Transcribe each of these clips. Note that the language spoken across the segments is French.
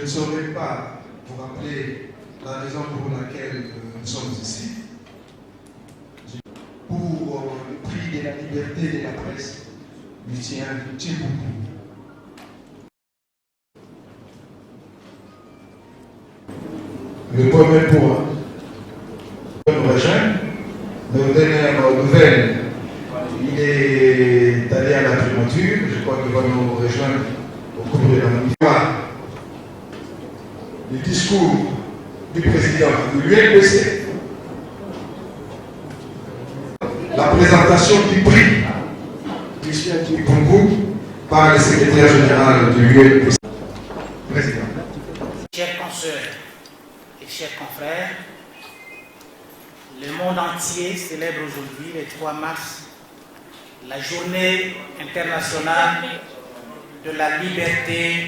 ne saurais pas vous rappeler la raison pour laquelle nous sommes ici. Pour le prix de la liberté de la presse, lui tient beaucoup. Le premier point, nous rejoindre, nos dernières nouvelles, il est allé à la primature, je crois qu'il va nous rejoindre au cours de la nuit. Le discours du président de l'UNPC, la présentation du prix Lucien Tchipungu par le secrétaire général de l'UNPC. Président. Chers consoeurs et chers confrères, le monde entier célèbre aujourd'hui, le 3 mars, la journée internationale de la liberté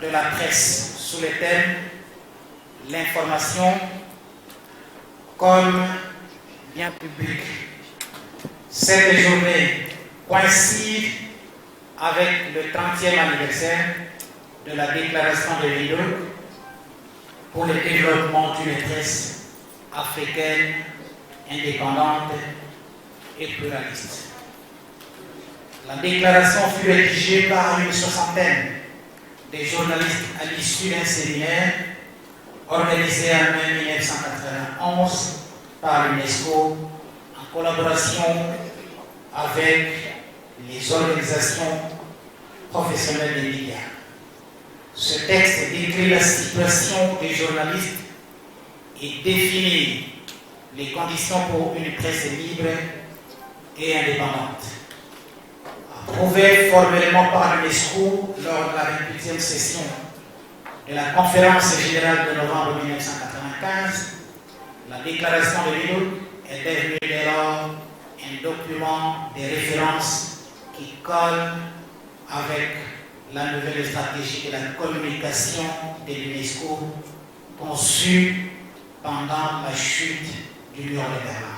de la presse, sous le thème « L'information comme bien public ». Cette journée coïncide avec le 30e anniversaire de la déclaration de New York pour le développement d'une presse africaine indépendante et pluraliste. La déclaration fut rédigée par une soixantaine de journalistes à l'issue d'un séminaire organisé en mai 1991 par l'UNESCO en collaboration avec les organisations professionnelles des médias. Ce texte décrit la situation des journalistes et définit les conditions pour une presse libre et indépendante. Approuvé formellement par l'UNESCO lors de la 28e session de la conférence générale de novembre 1995, la déclaration de New York est devenue dès lors un document de référence qui colle avec la nouvelle stratégie de la communication de l'UNESCO conçue pendant la chute du mur de Berlin.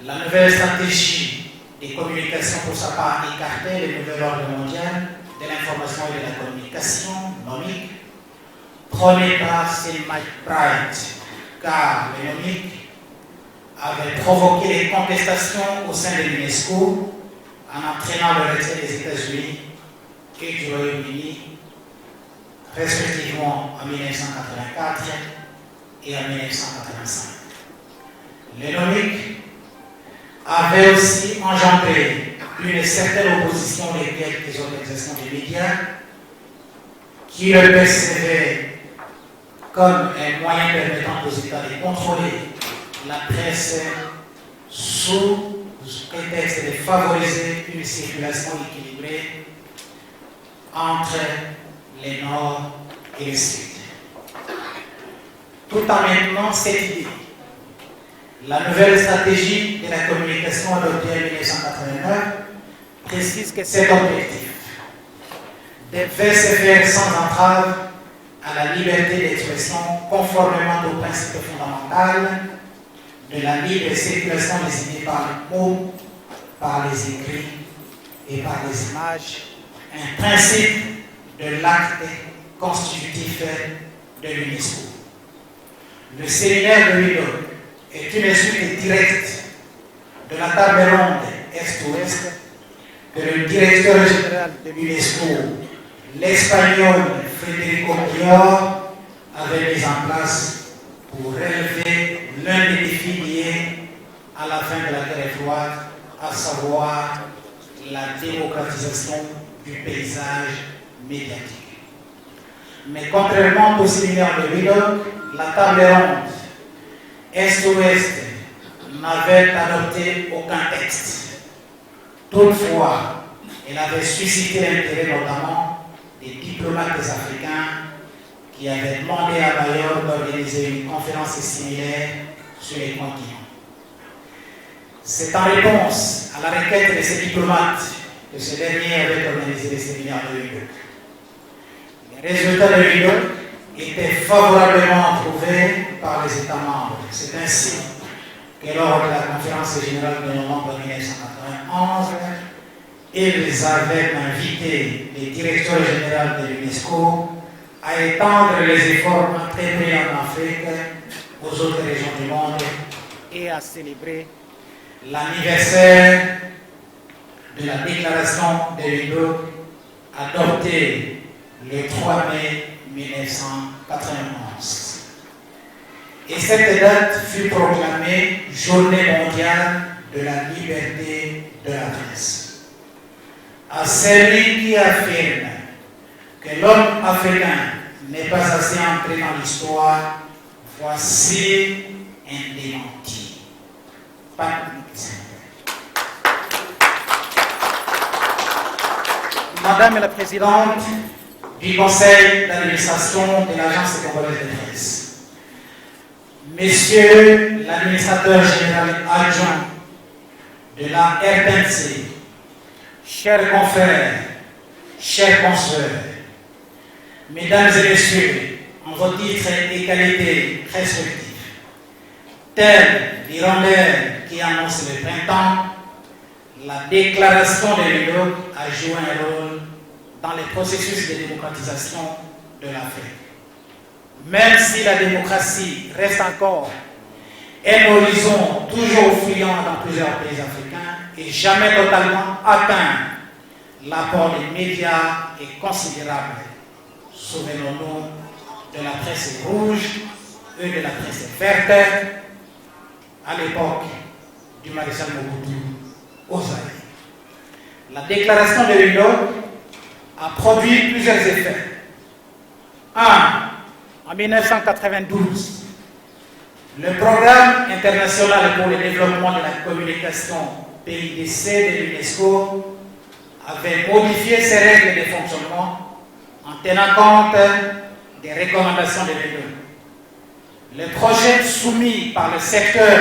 La nouvelle stratégie des communications pour sa part écartait le nouvel ordre mondial de l'information et de la communication, NOMIC, prôné par Sir McBride, car le NOMIC avait provoqué des contestations au sein de l'UNESCO en entraînant le retrait des États-Unis et du Royaume-Uni, respectivement en 1984 et en 1985. Le NOMIC avait aussi engendré une certaine opposition de quelques organisations de médias qui le percevaient comme un moyen permettant aux États de contrôler la presse sous prétexte de favoriser une circulation équilibrée entre les Nord et le Sud. Tout en maintenant cette idée, la nouvelle stratégie de la communication adoptée en 1989 précise que cet objectif devait se faire sans entrave à la liberté d'expression conformément au principe fondamental de la libre circulation des idées par les mots, par les écrits et par les images, un principe de l'acte constitutif de l'UNESCO. Le séminaire de New York est une suite directe de la table ronde Est-Ouest que le directeur général de l'UNESCO, l'Espagnol Federico Prior, avait mis en place pour relever l'un des défis liés à la fin de la guerre froide, à savoir la démocratisation du paysage médiatique. Mais contrairement au séminaire de New York, la table ronde Est-Ouest n'avait adopté aucun texte. Toutefois, elle avait suscité l'intérêt notamment des diplomates africains qui avaient demandé à Bayonne d'organiser une conférence similaire sur les continents. C'est en réponse à la requête de ces diplomates que ce dernier avait organisé le séminaire de New York. Les résultats de New York étaient favorablement approuvés par les États membres. C'est ainsi que lors de la conférence générale de novembre 1991, ils avaient invité les directeurs généraux de l'UNESCO à étendre les efforts entrepris en Afrique aux autres régions du monde et à célébrer l'anniversaire de la déclaration de Windhoek adoptée le 3 mai 1991. Et cette date fut proclamée Journée mondiale de la liberté de la presse. À celui qui affirme que l'homme africain n'est pas assez entré dans l'histoire, voici un démenti. Madame la Présidente du Conseil d'administration de l'Agence congolaise de presse, Monsieur l'administrateur général adjoint de la RTNC, chers confrères, chers consoeurs, Mesdames et Messieurs, en vos titres et qualités respectifs, telle l'hirondelle qui annonce le printemps, la déclaration de Windhoek a joué un rôle dans le processus de démocratisation de l'Afrique. Même si la démocratie reste encore un horizon toujours fuyant dans plusieurs pays africains et jamais totalement atteint, l'apport des médias est considérable. Souvenons-nous de la presse rouge et de la presse verte à l'époque du maréchal Mobutu au Zaïre. La déclaration de Windhoek a produit plusieurs effets. En 1992, le Programme international pour le développement de la communication PIDC de l'UNESCO avait modifié ses règles de fonctionnement en tenant compte des recommandations de Windhoek. Les projets soumis par le secteur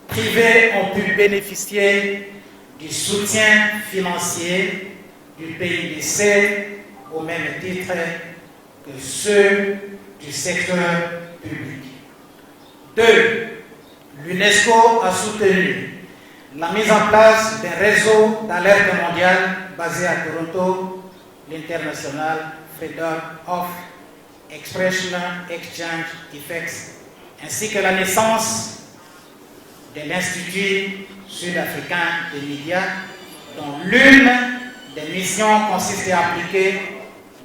privé ont pu bénéficier du soutien financier du PIDC au même titre que ceux du secteur public. 2. L'UNESCO a soutenu la mise en place d'un réseau d'alerte mondiale basé à Toronto, l'International Freedom of Expression Exchange Effects, ainsi que la naissance de l'Institut sud-africain des médias, dont l'une des missions consiste à appliquer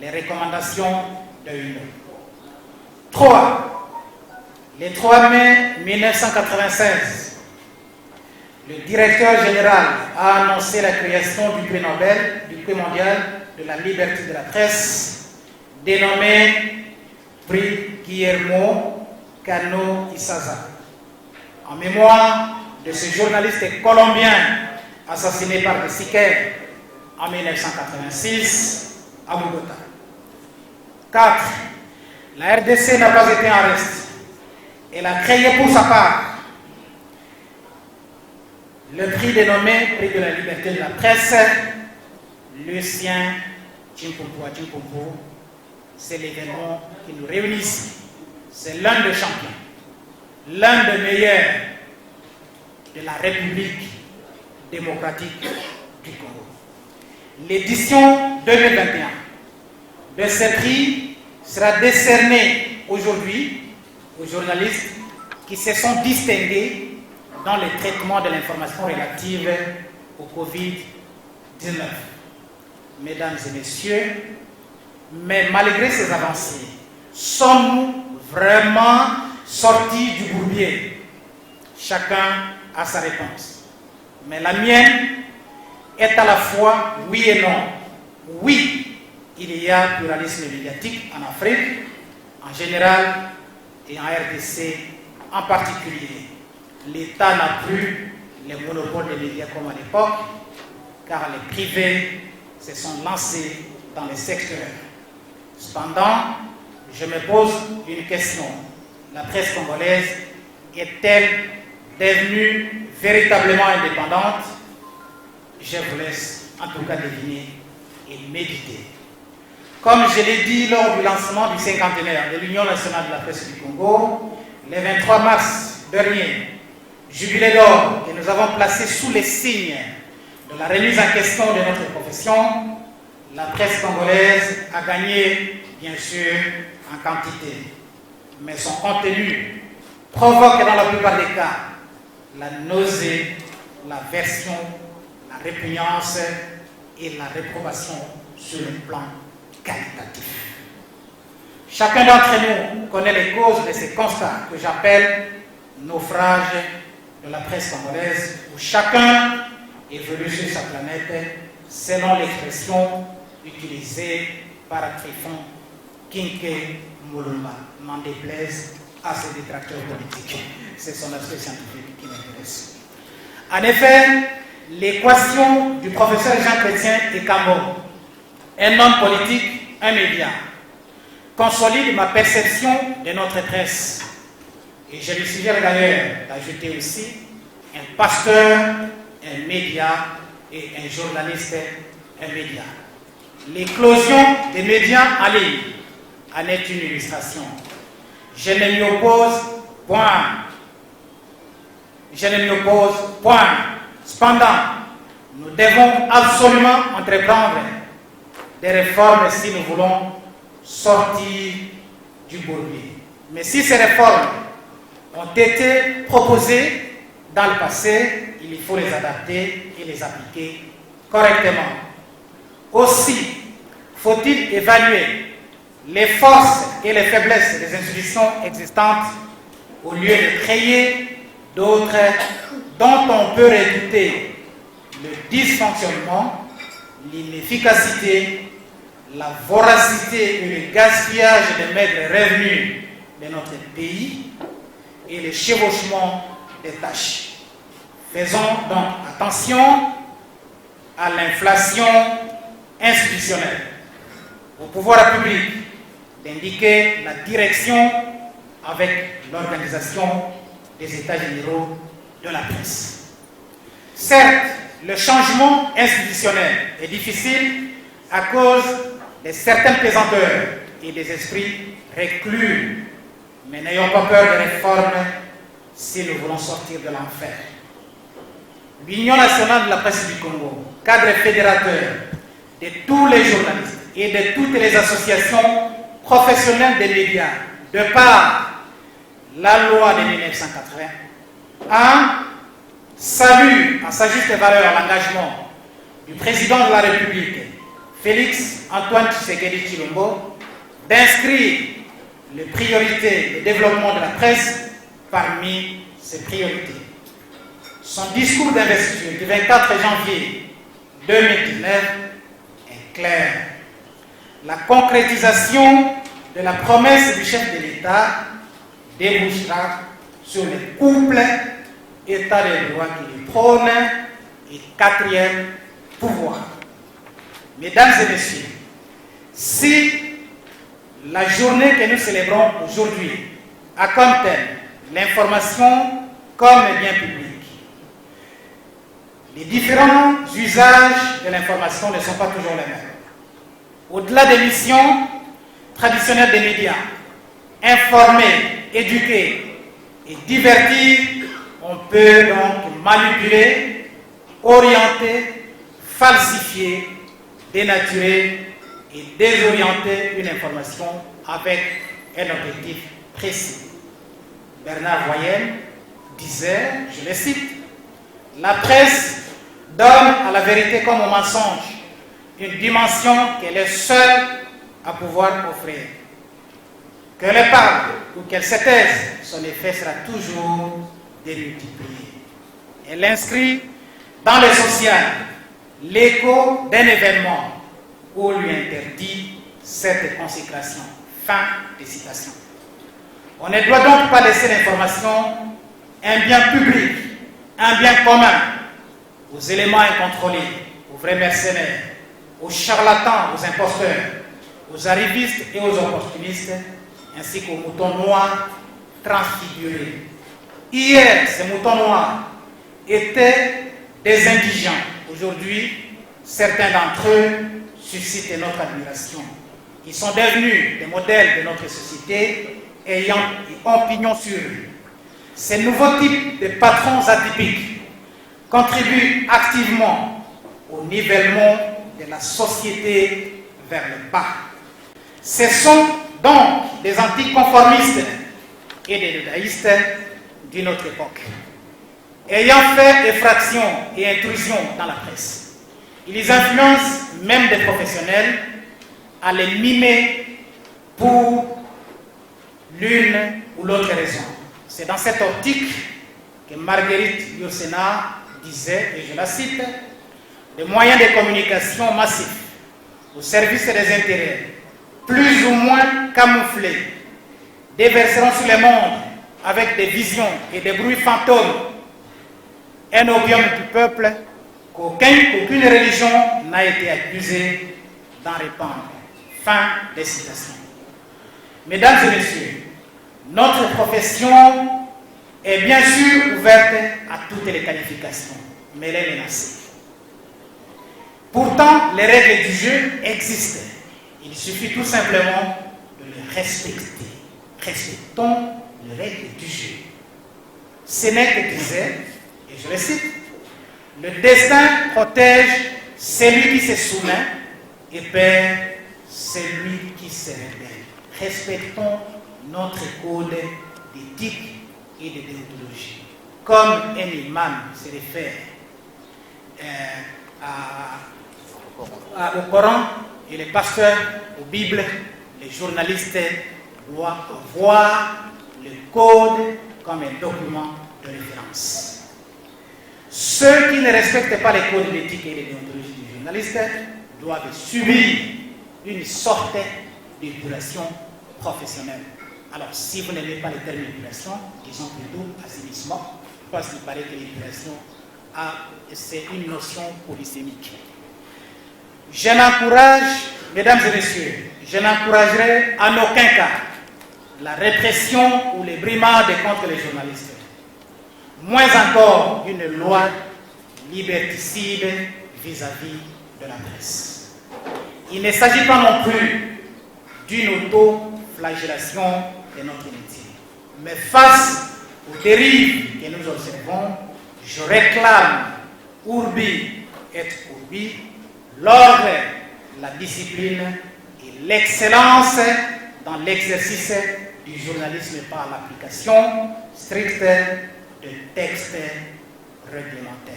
les recommandations de l'UNESCO. 3. Le 3 mai 1996, le directeur général a annoncé la création du prix Nobel, du prix mondial de la liberté de la presse, dénommé prix Guillermo Cano Izaza, en mémoire de ce journaliste colombien assassiné par des Sicaires en 1986 à Bogota. 4. La RDC n'a pas été en reste. Elle a créé pour sa part le prix dénommé Prix de la liberté de la presse, Lucien Chimpumpu. C'est l'événement qui nous réunit ici. C'est l'un des champions, l'un des meilleurs de la République démocratique du Congo. L'édition 2021 de ce prix sera décernée aujourd'hui aux journalistes qui se sont distingués dans le traitement de l'information relative au Covid-19. Mesdames et messieurs, mais malgré ces avancées, sommes-nous vraiment sortis du bourbier? Chacun a sa réponse. Mais la mienne est à la fois oui et non. Oui, il y a pluralisme médiatique en Afrique, en général, et en RDC en particulier. L'État n'a plus les monopoles des médias comme à l'époque, car les privés se sont lancés dans les secteurs. Cependant, je me pose une question. La presse congolaise est-elle devenue véritablement indépendante? Je vous laisse en tout cas deviner et méditer. Comme je l'ai dit lors du lancement du cinquantenaire de l'Union nationale de la presse du Congo, le 23 mars dernier, jubilé d'or que nous avons placé sous les signes de la remise en question de notre profession, la presse congolaise a gagné, bien sûr, en quantité. Mais son contenu provoque dans la plupart des cas la nausée, l'aversion, la répugnance et la réprobation sur le plan qualitatif. Chacun d'entre nous connaît les causes de ces constats que j'appelle naufrage de la presse congolaise, où chacun évolue sur sa planète selon l'expression utilisée par Trifon Kinké Moulumba, n'en déplaise à ses détracteurs politiques. C'est son aspect scientifique qui m'intéresse. En effet, l'équation du professeur Jean Chrétien Ekambo, un homme politique, un média, consolide ma perception de notre presse. Et je lui suggère d'ailleurs d'ajouter aussi un pasteur, un média et un journaliste, un média. L'éclosion des médias en ligne en est une illustration. Je ne m'y oppose point. Je ne m'y oppose point. Cependant, nous devons absolument entreprendre des réformes si nous voulons sortir du bourbier. Mais si ces réformes ont été proposées dans le passé, il faut les adapter et les appliquer correctement. Aussi, faut-il évaluer les forces et les faiblesses des institutions existantes au lieu de créer d'autres dont on peut redouter le dysfonctionnement, l'inefficacité, la voracité et le gaspillage des maigres revenus de notre pays et le chevauchement des tâches. Faisons donc attention à l'inflation institutionnelle. Au pouvoir public d'indiquer la direction avec l'organisation des États généraux de la presse. Certes, le changement institutionnel est difficile à cause de certaines pesanteurs et des esprits reclus, mais n'ayons pas peur de réformes si nous voulons sortir de l'enfer. L'Union nationale de la presse du Congo, cadre fédérateur de tous les journalistes et de toutes les associations professionnelles des médias, de par la loi de 1980, salue à sa juste valeur l'engagement du président de la République, Félix Antoine Tshisekedi Tshilombo, d'inscrire les priorités de développement de la presse parmi ses priorités. Son discours d'investiture du 24 janvier 2019 est clair. La concrétisation de la promesse du chef de l'État débouchera sur le couple État de droit qui le prône et quatrième pouvoir. Mesdames et messieurs, si la journée que nous célébrons aujourd'hui a comme thème l'information comme bien public, les différents usages de l'information ne sont pas toujours les mêmes. Au-delà des missions traditionnelles des médias, informer, éduquer et divertir, on peut donc manipuler, orienter, falsifier, dénaturer et désorienter une information avec un objectif précis. Bernard Voyel disait, je le cite, « La presse donne à la vérité comme au mensonge une dimension qu'elle est seule à pouvoir offrir. Qu'elle parle ou qu'elle se taise, son effet sera toujours démultiplié. Elle inscrit dans le social l'écho d'un événement où lui interdit cette consécration. » Fin de citation. On ne doit donc pas laisser l'information un bien public, un bien commun, aux éléments incontrôlés, aux vrais mercenaires, aux charlatans, aux imposteurs, aux arrivistes et aux opportunistes, ainsi qu'aux moutons noirs transfigurés. Hier, ces moutons noirs étaient des indigents. Aujourd'hui, certains d'entre eux suscitent notre admiration. Ils sont devenus des modèles de notre société ayant pignon sur eux. Ces nouveaux types de patrons atypiques contribuent activement au nivellement de la société vers le bas. Ce sont donc des anticonformistes et des judaïstes d'une autre époque, ayant fait effraction et intrusion dans la presse. Ils influencent même des professionnels à les mimer pour l'une ou l'autre raison. C'est dans cette optique que Marguerite Yourcenar disait, et je la cite, « Des moyens de communication massifs au service des intérêts, plus ou moins camouflés, déverseront sur le monde avec des visions et des bruits fantômes un opium du peuple qu'aucune religion n'a été accusée d'en répandre. » Fin des citations. Mesdames et messieurs, notre profession est bien sûr ouverte à toutes les qualifications, mais elle est menacée. Pourtant, les règles du jeu existent. Il suffit tout simplement de les respecter. Respectons les règles du jeu. Sénèque disait, et je le cite, « Le destin protège celui qui se soumet et perd celui qui se rebelle. » Respectons notre code d'éthique et de déontologie. Comme un imam se réfère au Coran et les pasteurs aux Bibles, les journalistes doivent voir le code comme un document de référence. Ceux qui ne respectent pas les codes d'éthique et de déontologie du journaliste doivent subir une sorte d'épulation professionnelle. Alors, si vous n'aimez pas les termes d'épulation, disons plutôt assainissement, parce qu'il paraît que l'épulation, c'est une notion polysémique. Je n'encourage, mesdames et messieurs, je n'encouragerai en aucun cas la répression ou les brimades contre les journalistes. Moins encore une loi liberticide vis-à-vis de la presse. Il ne s'agit pas non plus d'une auto-flagellation de notre métier. Mais face aux dérives que nous observons, je réclame urbi et urbi l'ordre, la discipline et l'excellence dans l'exercice du journalisme par l'application stricte de textes réglementaires.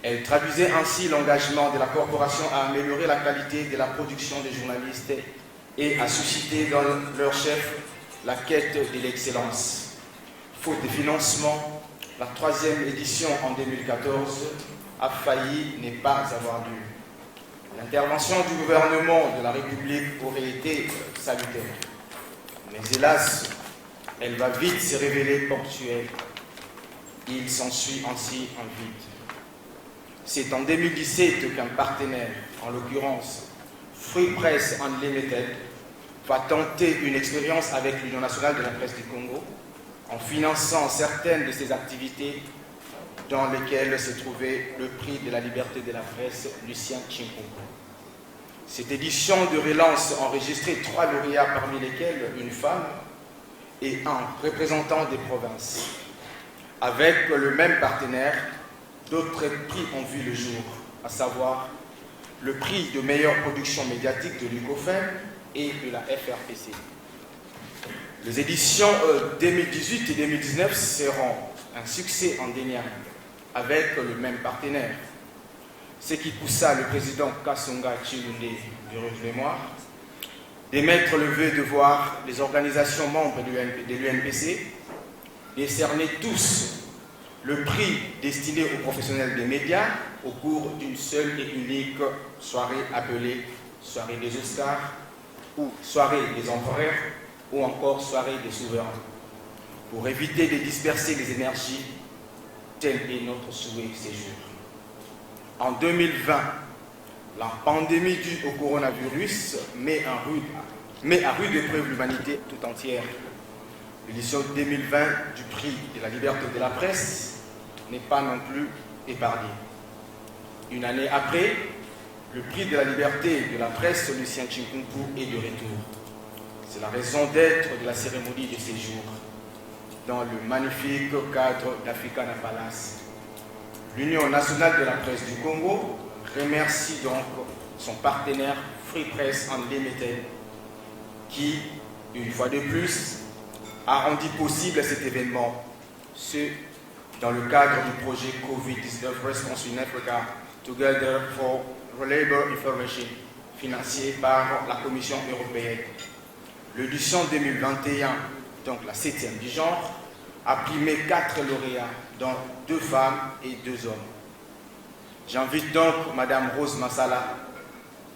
Elle traduisait ainsi l'engagement de la corporation à améliorer la qualité de la production des journalistes et à susciter dans leur chef la quête de l'excellence. Faute de financement, la 3e édition en 2014 a failli ne pas avoir lieu. L'intervention du gouvernement de la République aurait été salutaire. Mais hélas, elle va vite se révéler ponctuelle. Il s'ensuit ainsi un vide. C'est en 2017 qu'un partenaire, en l'occurrence Free Press Unlimited, va tenter une expérience avec l'Union nationale de la presse du Congo en finançant certaines de ses activités dans lesquelles se trouvait le prix de la liberté de la presse Lucien Tshimpuku. Cette édition de relance enregistrait 3 lauréats, parmi lesquels une femme et un représentant des provinces. Avec le même partenaire, d'autres prix ont vu le jour, à savoir le prix de meilleure production médiatique de l'UCOFEM et de la FRPC. Les éditions 2018 et 2019 seront un succès indéniable avec le même partenaire, ce qui poussa le président Kasonga Chilunde du mémoire d'émettre le vœu de voir les organisations membres de l'UNPC décerner tous le prix destiné aux professionnels des médias au cours d'une seule et unique soirée appelée soirée des Oscars ou soirée des empereurs ou encore soirée des souverains, pour éviter de disperser les énergies, tel est notre souhait ces jours. En 2020, la pandémie due au coronavirus met à rude épreuve l'humanité tout entière. L'édition 2020 du prix de la liberté de la presse n'est pas non plus épargnée. Une année après, le prix de la liberté de la presse Lucien Tshimpuku est de retour. C'est la raison d'être de la cérémonie de ces jours, dans le magnifique cadre d'Africana Palace. L'Union nationale de la presse du Congo remercie donc son partenaire Free Press Unlimited qui, une fois de plus, a rendu possible cet événement, ce dans le cadre du projet COVID-19 Response in Africa Together for Reliable Information, financé par la Commission européenne. L'édition 2021, donc la 7e du genre, a primé 4 lauréats, dont 2 femmes et 2 hommes. J'invite donc Madame Rose Massala,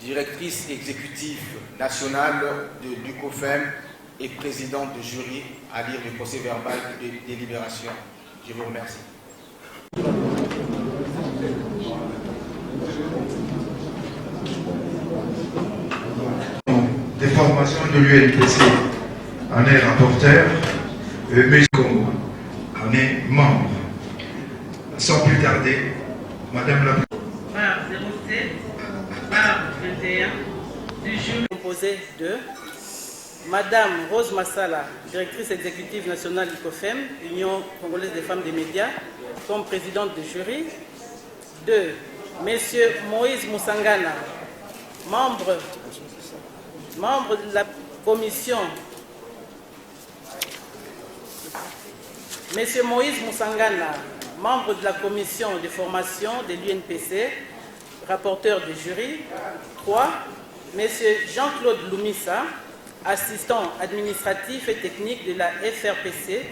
directrice exécutive nationale du COFEM et présidente de jury, à lire le procès verbal de délibération. Je vous remercie. Des formations de l'UNPC en est rapporteur, mais Congo en est membre. Sans plus tarder, Madame la Barre 07, barre 21, du jury composé de Madame Rose Massala, directrice exécutive nationale du COFEM, Union congolaise des femmes des médias, comme présidente du jury. 2. Monsieur Moïse Moussangana, membre de la commission. Monsieur Moïse Moussangana, membre de la commission de formation de l'UNPC, rapporteur du jury. 3. Monsieur Jean-Claude Loumissa, assistant administratif et technique de la FRPC,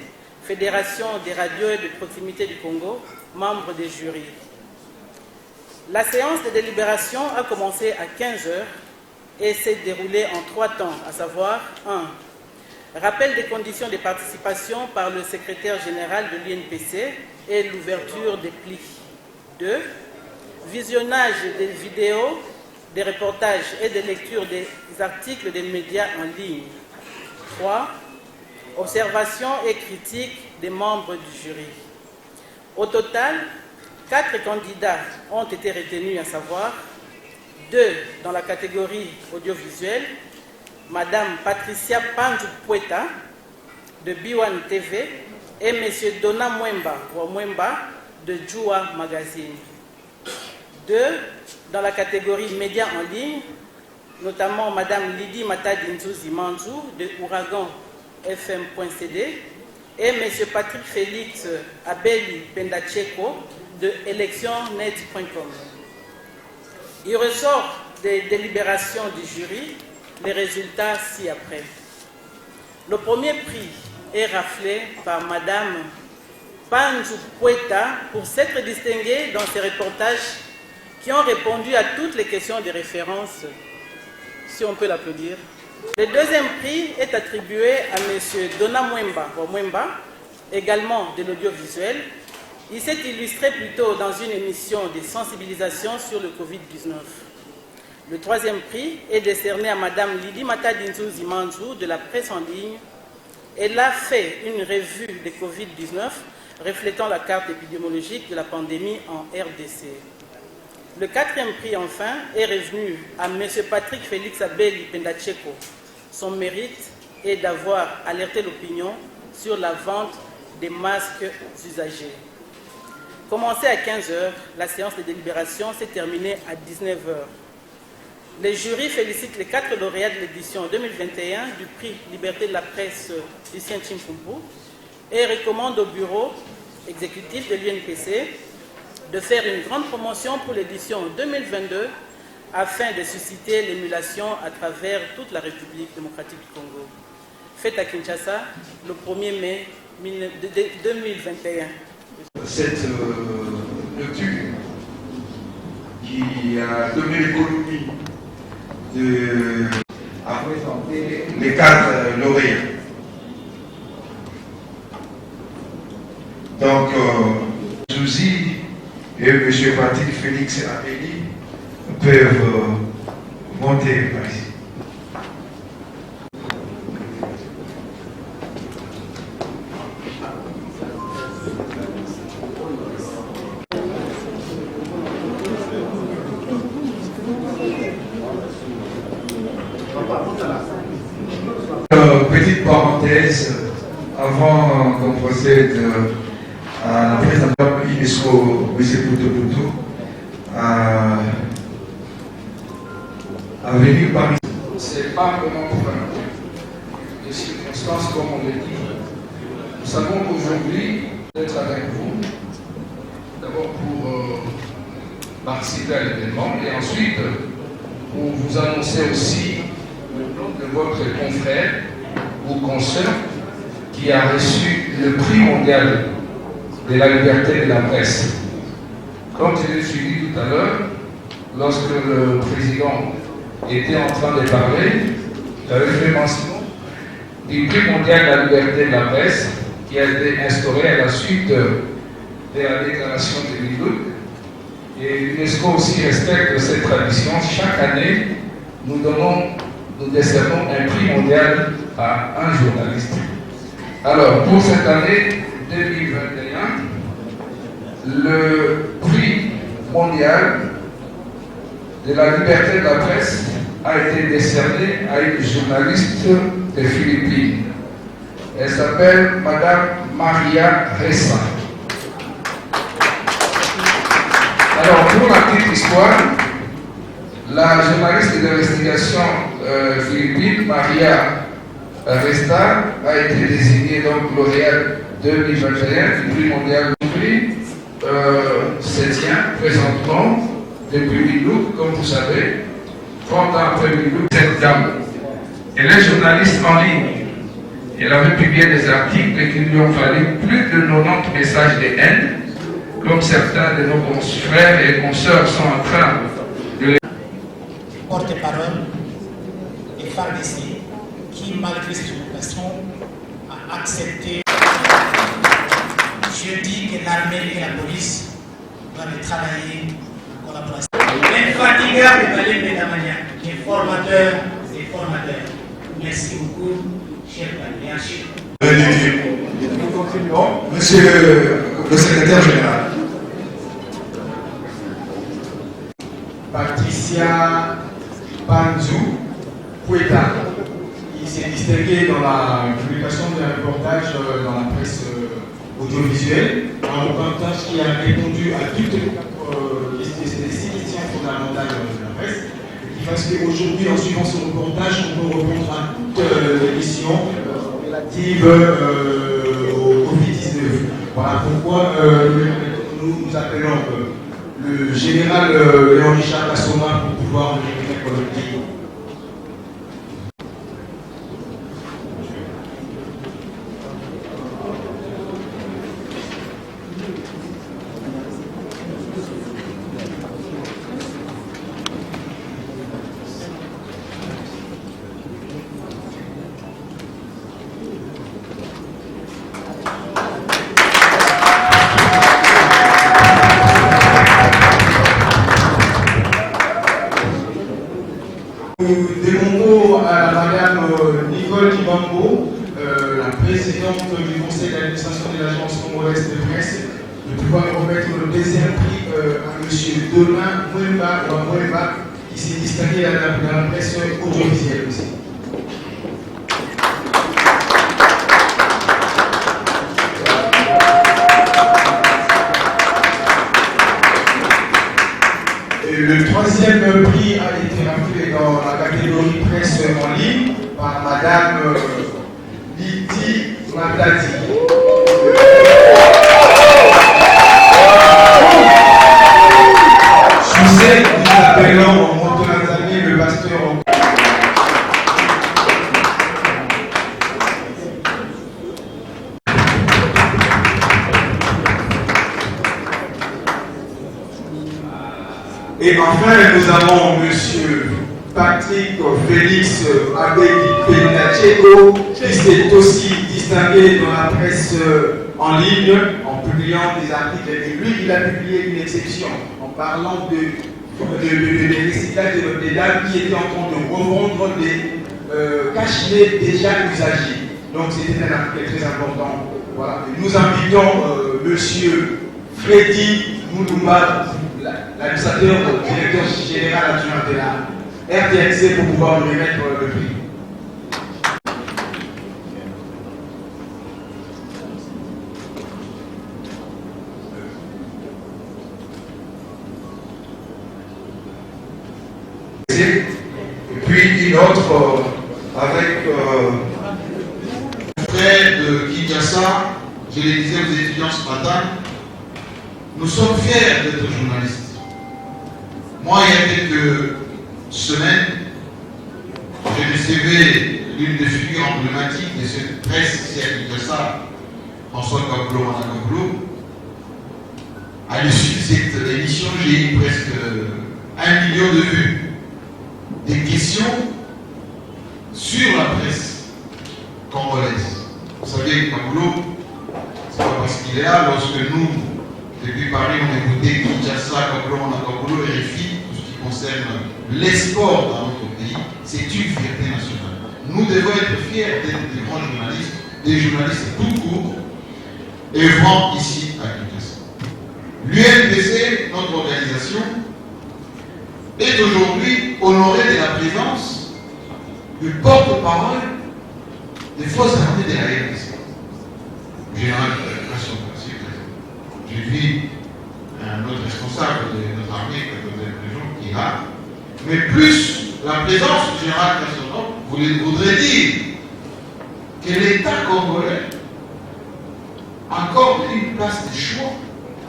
Fédération des radios et de proximité du Congo, membre des jurys. La séance de délibération a commencé à 15 h et s'est déroulée en 3 temps, à savoir 1. Rappel des conditions de participation par le secrétaire général de l'UNPC et l'ouverture des plis. 2. Visionnage des vidéos, des reportages et des lectures des articles des médias en ligne. 3. Observation et critique des membres du jury. Au total, 4 candidats ont été retenus, à savoir 2 dans la catégorie audiovisuelle, Madame Patricia Panzou-Pueta de B1 TV et Monsieur Dona Mwemba de Joua Magazine. 2 dans la catégorie médias en ligne, notamment Madame Lydie Matadi Nzouzi Manzou de Ouragan FM.cd et Monsieur Patrick Félix Abeli Pendacheko de électionnet.com. Il ressort des délibérations du jury les résultats ci-après. Le premier prix est raflé par Madame Panzou-Pueta pour s'être distinguée dans ses reportages qui ont répondu à toutes les questions de référence, si on peut l'applaudir. Le deuxième prix est attribué à M. Dona Mwemba, également de l'audiovisuel. Il s'est illustré plutôt dans une émission de sensibilisation sur le Covid-19. Le troisième prix est décerné à Mme Lydie Matadi Nzouzi Manzou de la presse en ligne. Elle a fait une revue de Covid-19 reflétant la carte épidémiologique de la pandémie en RDC. Le quatrième prix, enfin, est revenu à M. Patrick Félix Abeli Pendacheko. Son mérite est d'avoir alerté l'opinion sur la vente des masques usagés. Commencée à 15 h, la séance de délibération s'est terminée à 19 h. Les jurys félicitent les 4 lauréats de l'édition 2021 du prix Liberté de la presse Lucien Chimpumpu et recommandent au bureau exécutif de l'UNPC de faire une grande promotion pour l'édition 2022 afin de susciter l'émulation à travers toute la République démocratique du Congo. Fête à Kinshasa le 1er mai 2021. Cette lecture qui a donné l'économie à présenter les 4 lauréats. Donc, Zouzi et M. Patrick Félix Abeli peuvent monter par ici. Petite parenthèse avant qu'on procède à la présentation. UNESCO, M. Poutou, à venir parmi nous. Ce n'est pas vraiment pour des circonstances, comme on le dit. Nous savons qu'aujourd'hui, d'être avec vous, d'abord pour participer à l'événement, et ensuite pour vous annoncer aussi le nom de votre confrère ou consoeur qui a reçu le prix mondial de la liberté de la presse. Comme je l'ai suivi tout à l'heure, lorsque le président était en train de parler, j'avais fait mention du prix mondial de la liberté de la presse qui a été instauré à la suite de la déclaration de Lidouk. Et l'UNESCO aussi respecte cette tradition. Chaque année, nous décernons un prix mondial à un journaliste. Alors, pour cette année 2021, le prix mondial de la liberté de la presse a été décerné à une journaliste des Philippines. Elle s'appelle Madame Maria Ressa. Alors, pour la petite histoire, la journaliste d'investigation philippine, Maria Ressa, a été désignée donc lauréate 2021 du prix mondial du prix se tient présentement depuis Lidouk, comme vous savez, 30 ans après Lidouk. Cette dame, elle est journaliste en ligne. Elle avait publié des articles qui lui ont fallu plus de 90 messages de haine, comme certains de nos confrères et consoeurs sont en train de les... Porte-parole et pharmacien qui, malgré ses occupations, a accepté. Je dis que l'armée et la police doivent travailler en collaboration. Infatigable Valérie Bédamania, les formateurs et formateurs. Merci beaucoup, cher Valérie. Nous continuons. Monsieur le secrétaire général. Patricia Panzou Poueta, qui s'est distinguée dans la publication d'un reportage dans la presse audiovisuelle, un reportage qui a répondu à toutes les questions fondamentales de la presse, et qui fasse qu'aujourd'hui, en suivant ce reportage, on peut répondre à toutes les questions relatives au Covid-19. Voilà pourquoi nous appelons le général Léon Richard Kassoma pour pouvoir nous remettre le prix. Nous demandons à Madame Nicole Kibambo, la présidente du conseil d'administration de l'agence congolaise de presse, de pouvoir remettre le deuxième prix à M. Domain Mwemba, qui s'est distingué dans la presse audiovisuelle aussi. Le troisième prix a été raflé dans la catégorie presse en ligne par Madame Lydie Matadi. Sous elle, nous appelons Motolanzani le pasteur. Et enfin, nous avons M. Patrick Félix Abedi-Penacheko, qui s'est aussi distingué dans la presse en ligne en publiant des articles. Et lui, il a publié une exception en parlant de recyclage des dames qui étaient en train de revendre des cache-nez déjà usagés. Donc c'était un article très important. Voilà. Et nous invitons M. Freddy Moudoumba, l'administrateur directeur général adjoint de la RTNC, pour pouvoir lui remettre le prix. rencontre avec frère de Kinshasa, je le disais aux étudiants ce matin, nous sommes fiers d'être journalistes. Moi, il y a quelques semaines, j'ai recevé l'une des figures emblématiques de cette presse ici à Kinshasa, François Kaboulo Manakaboulo. À l'issue de cette émission, j'ai eu presque 1 million de vues. Des questions sur la presse congolaise. Vous savez, Kaboulo, c'est pas parce qu'il est là, lorsque nous, depuis Paris, on écoutait Kinshasa, Kaboulo Manakaboulo, RFI, tout ce qui concerne l'export dans notre pays, c'est une fierté nationale. Nous devons être fiers d'être des grands journalistes, des journalistes tout court, œuvrant ici à Kinshasa. L'UNPC, notre organisation, est aujourd'hui honorée de la présence du porte-parole des forces armées de la RDC. Général j'ai vu un autre responsable de notre armée, qui est là. Mais plus la présence du général Kassono voudrait dire que l'État congolais accorde une place de choix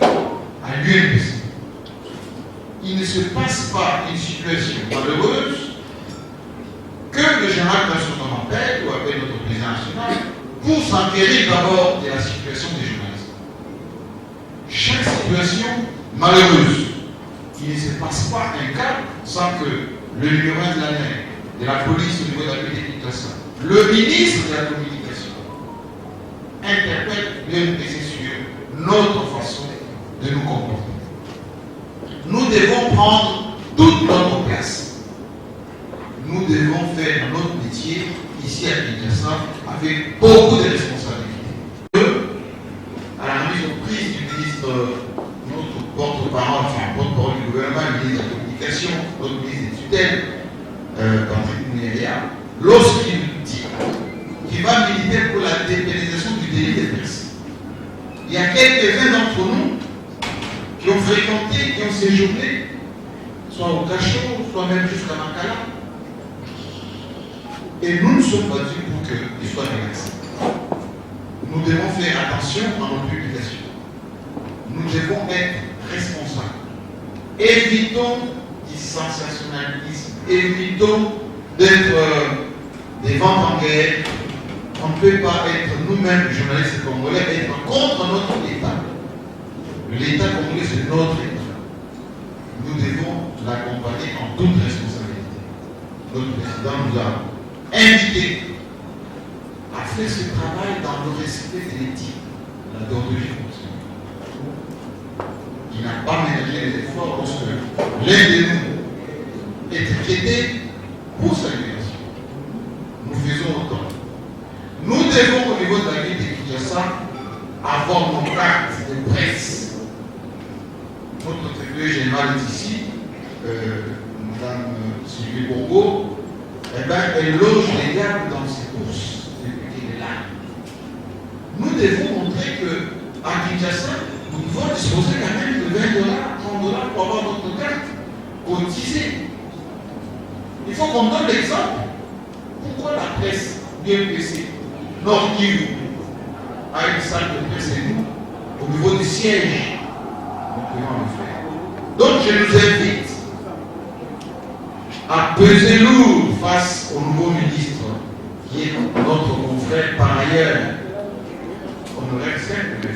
à l'UNPC. Il ne se passe pas une situation malheureuse que le général Kassono appelle ou appelle notre président national pour s'enquérir d'abord de la situation des journalistes. Chaque situation malheureuse, il ne se passe pas un cas sans que le numéro 1 de la mer, de la police au niveau de la ville de Kinshasa, le ministre de la communication, interpelle l'UNPC sur notre façon de nous comporter. Nous devons prendre toute notre place. Nous devons faire notre métier ici à Kinshasa avec beaucoup de responsabilités. À la mise en prise du ministre, notre porte-parole, enfin porte-parole du gouvernement, le ministre de la communication, notre ministre des tutelles, Patrick Mounéria, lorsqu'il dit qu'il va militer pour la dépénalisation du délit de presse. Il y a quelques-uns d'entre nous qui ont fréquenté, qui ont séjourné, soit au Cachot, soit même jusqu'à Makala. Et nous nous sommes battus pour qu'ils soient relaxés. Nous devons faire attention à nos publications. Nous devons être responsables. Évitons du sensationnalisme. Évitons d'être des ventes en guerre. On ne peut pas être nous-mêmes, journalistes congolais, être contre notre État. L'État congolais, c'est notre État. Nous devons l'accompagner en toute responsabilité. Notre président nous a invités à faire ce travail dans le respect de l'éthique, la déontologie fonctionnelle. Il n'a pas ménagé les efforts lorsque l'un de nous est traité pour sa libération. Nous faisons autant. Nous devons, au niveau de la ville de Kinshasa, avoir nos cartes de presse. Notre secrétaire général est ici, Mme Sylvie Bongo, elle loge les diables dans ses courses depuis qu'elle est là. Nous devons montrer qu'à Kinshasa, nous pouvons disposer quand même de 20 $, 30 $ pour avoir notre carte cotisée. Il faut qu'on donne l'exemple. Pourquoi la presse BMPC Nord Kivu a une salle de presse et nous, au niveau du siège, nous pouvons le faire. Donc je nous invite à peser lourd face au nouveau ministre, qui est notre confrère par ailleurs, honoré simple,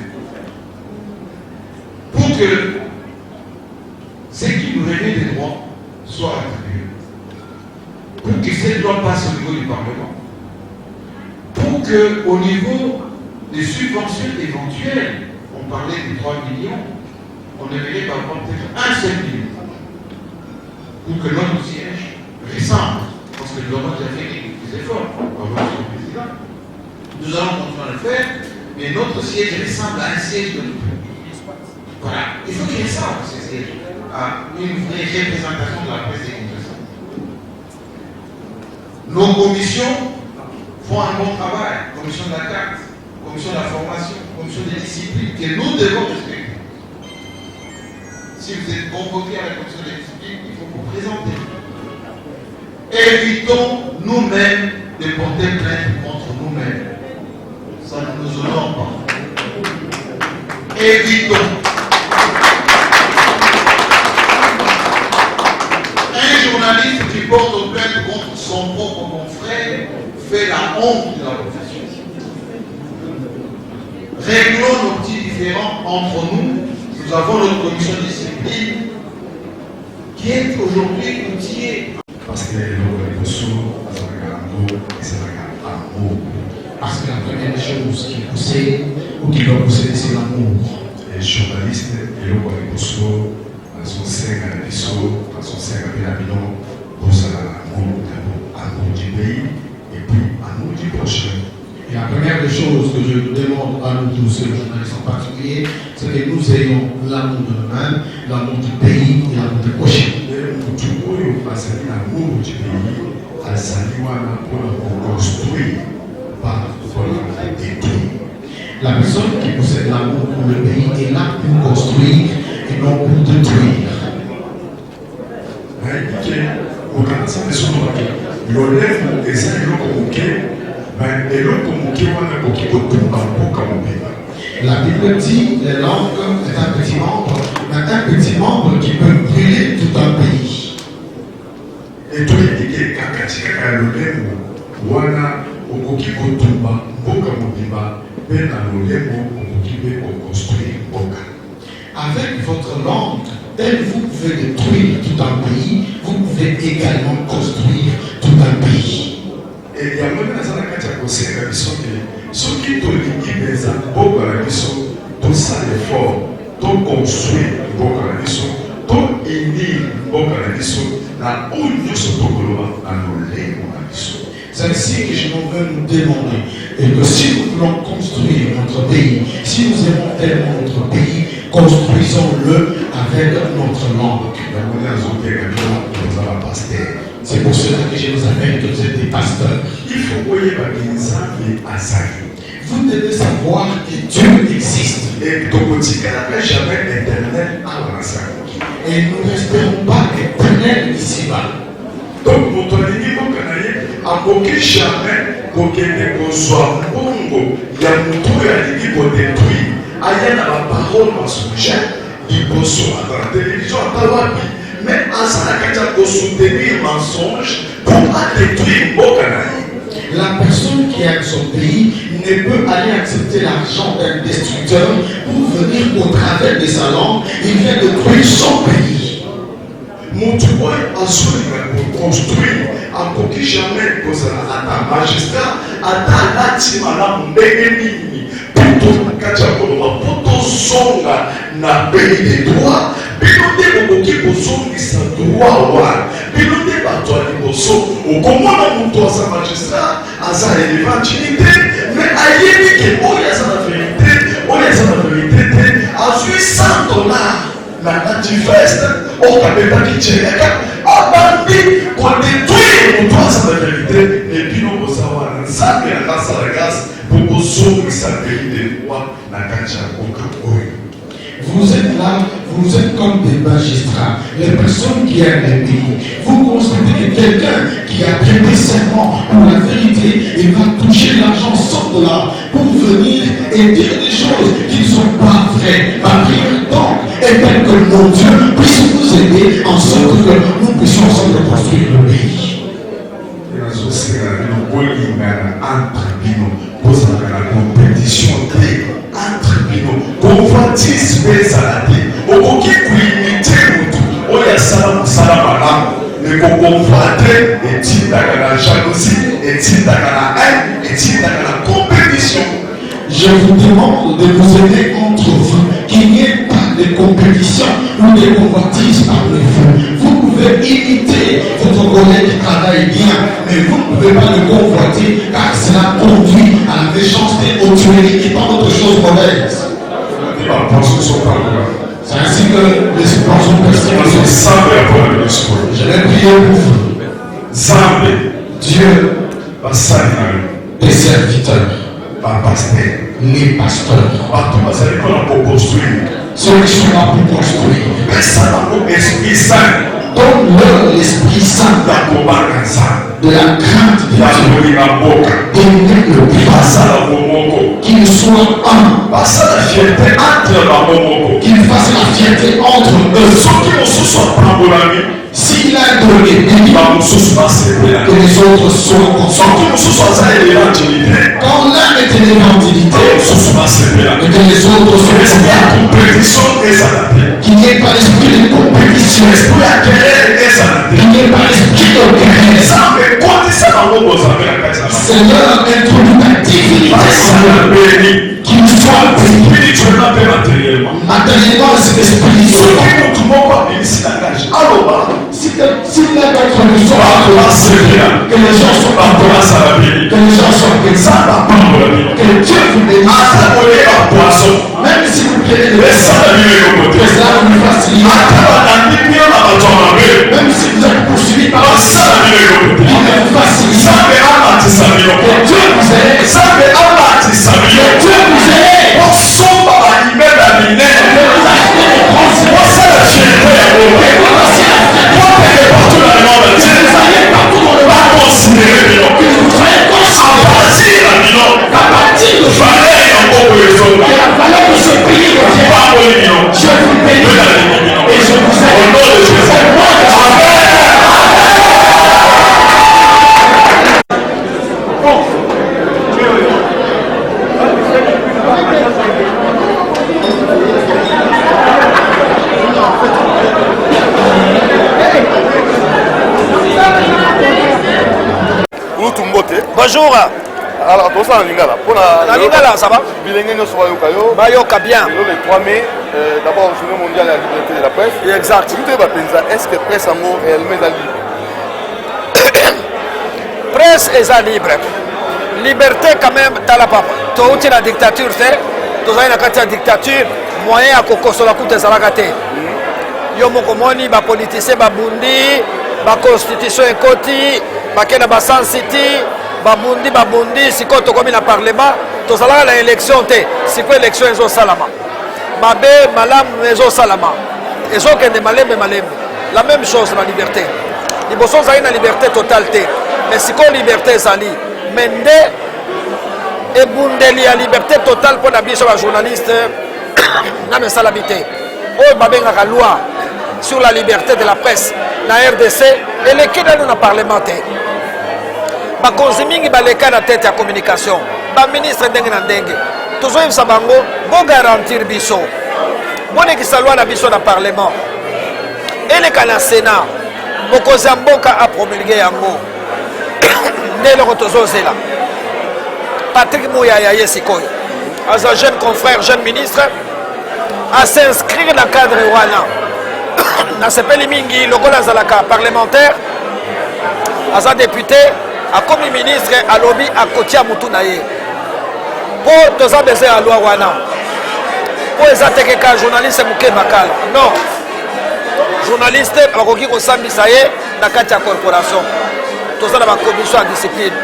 pour que ce qui nous remet des droits soit attribué, pour que ces droits passent au niveau du Parlement, pour que au niveau des subventions éventuelles, on parlait des 3 millions, on aimerait avoir peut-être 1 seul million, pour que notre siège ressemble, parce que nous avons déjà fait des efforts par votre président. Nous allons continuer à le faire, mais notre siège ressemble à un siège de notre pays. Voilà, il faut qu'il ressemble ce siège à une vraie représentation de la presse de Kinshasa. Nos commissions font un bon travail, commission de la carte, commission de la formation, commission des disciplines, que nous devons respecter. Si vous êtes convoqué à la commission des disciplines, il faut vous présenter. Évitons nous-mêmes de porter plainte contre nous-mêmes. Ça ne nous honore pas. Évitons. Un journaliste qui porte plainte contre son propre confrère fait la honte de la profession. Réglons nos petits différends entre nous. Nous avons notre commission de discipline qui est aujourd'hui outillée. Parce que le Kosovo, c'est l'amour. Parce que la première chose qui possède ou qui doit posséder, c'est l'amour. Les journalistes, et le Kosovo, dans son sein à la Bissau, dans son sein à la Bilan, pour ça, l'amour du pays et puis l'amour du prochain. Et la première des choses que je demande à nous tous, les journalistes en particulier, c'est que nous ayons l'amour de nous-mêmes, l'amour du pays et l'amour du prochain. L'amour du pays, à Saliwana pour construire, pas pour détruire. La personne qui possède l'amour pour le pays est là pour construire et non pour détruire. La Bible dit les langues est un petit membre, mais un petit membre qui peut brûler tout un pays. Et toi, il dit que quand tu wana okoki kotumba mboka mobimba pe na lolemo okoki pe construire mboka. Avec votre langue, tel vous pouvez détruire tout un pays, vous pouvez également construire tout un pays. Et yango nazala kati ya kosenga biso te soki tolingi mpenza mboka na biso tosala effort toconstruire mboka na biso tounir mboka na biso na oyo nyonso tokoloba na lolemo na biso. C'est ainsi que je veux nous demander et que si nous voulons construire notre pays, si nous aimons tellement notre pays, construisons-le avec notre langue. C'est pour cela que je vous appelle que vous êtes des pasteurs. Il faut vous devez savoir que Dieu existe. Et nous ne resterons pas éternels ici-bas. Donc, pour ton niveau canadien, à aucun jamais, pour qu'il ne soit bongo, il y a un tour à l'équipe pour détruire. Il y a la parole dans son chien, il peut soit dans la télévision, à Tawapi. Mais en ça, il y a soutenir un mensonge pour détruire mon canadien. La personne qui aime son pays ne peut aller accepter l'argent d'un destructeur pour venir au travers de sa langue, il vient détruire son pays. Mon Dieu, pour construire, à pour qui jamais à ta magistrat, à ta latimana, mbénémini, pour ton kachakolo, pour ton songa, na pays des droits, piloté pour qui pour son qui sa droit, piloté par toi, les bosso, au comment on monte sa magistrat, à sa élévantilité, mais ailleurs, qui oh, il y a sa vérité, oh, il y a sa vérité, à $800. Na diveste au capeta qui tient a bandi pour détruire pour toi sa vérité et puis nous allons savoir ça et la grâce pour sauver sa vérité moi na kancha oka. Vous êtes là, vous êtes comme des magistrats, les personnes qui aiment le pays. Vous constatez que quelqu'un qui a prêté serment pour la vérité, il va toucher l'argent $100 pour venir et dire des choses qui ne sont pas vraies. Ma prière donc est telle que mon Dieu puisse nous aider en sorte que nous puissions ensemble construire le pays. La compétition entre nous, convoitise salade, au qui imiter tout, au salam salam, mais qu'on convoite et la jalousie, et la haine, et la compétition. Je vous demande de vous aider entre vous, qu'il n'y ait pas de compétition ou de convoitise parmi vous. Vous pouvez imiter votre collègue qui travaille bien, mais vous ne pouvez pas le convoiter car cela conduit à la méchanceté, aux tueries et pas d'autres choses mauvaises. C'est ainsi que les pensons personnelles. Je vais prier pour vous. Dieu, des serviteurs, les pasteurs, ceux qui sont là pour construire. Mais ça va pour Esprit Saint. Donne-leur l'Esprit Saint de la crainte de Dieu, d'aimer le bien, qu'ils soient un, qu'ils fassent la fierté entre eux. S'il a donné, que les autres soient contents. Quand l'un est une évangélité, et que les autres soient contents. Qu'il n'y ait pas l'esprit de compétition, qu'il n'y ait pas l'esprit de guerre. Seigneur, introduis ta divinité, qu'il soit matériellement et spirituellement. S'il n'a pas de solution, que les gens soient bénis, que les gens soient bénis, que Dieu vous bénisse. Même si vous prenez le que cela vous facilite. Même si vous êtes poursuivi par la il vous facilite. Que Dieu vous aide. Que Dieu vous aide. Bonjour. Alors, tout ça en Lingala. En Lingala, ça va? Bayoka bien. Le 3 mai, d'abord, journée mondiale de la liberté de la presse. Exact. Est-ce que presse en mots réellement est libre? Presse est libre. Liberté quand même, t'as la papa. Tu as la dictature, c'est? Tu as la dictature, moyen à kokosola koute zalakate. Yo mokomoni, ba politicien, ba bundi, ba constitution ekoti, ba kena ba San City. Babundi siko tokomi na parlement tozalaka na élection te siko élection ezosalama mabe malamu ezosalama ezokende malembe la même chose na liberté liboso ozali na liberté totale te mais siko liberté ezali mais nde ebundeli ya liberté totale mpo na biso bajournaliste nano esalami te oyo babengaka loi sur la liberté de la presse na RDC eleki nano na parlement te bakonzi mingi baleka na tête ya communication baministre ndenge na ndenge tozoyebisa bango bogarantir biso bonekisa loi na biso na parlement eleka na sénat mokonzi ya mboka apromulge yango nde eloko tozozela Patrick Mouyaya ye sikoyo aza jeune confrère jeune ministre asinscrire na cadre wana nasepeli mingi lokola azalaka parlementaire aza député akomi ministre alobi akotia mutu na ye po toza besoin ya loi wana po eza teke ka journaliste moke makala non journaliste bakoki kosambisa ye na kati ya corporation toza na bakommission ya discipline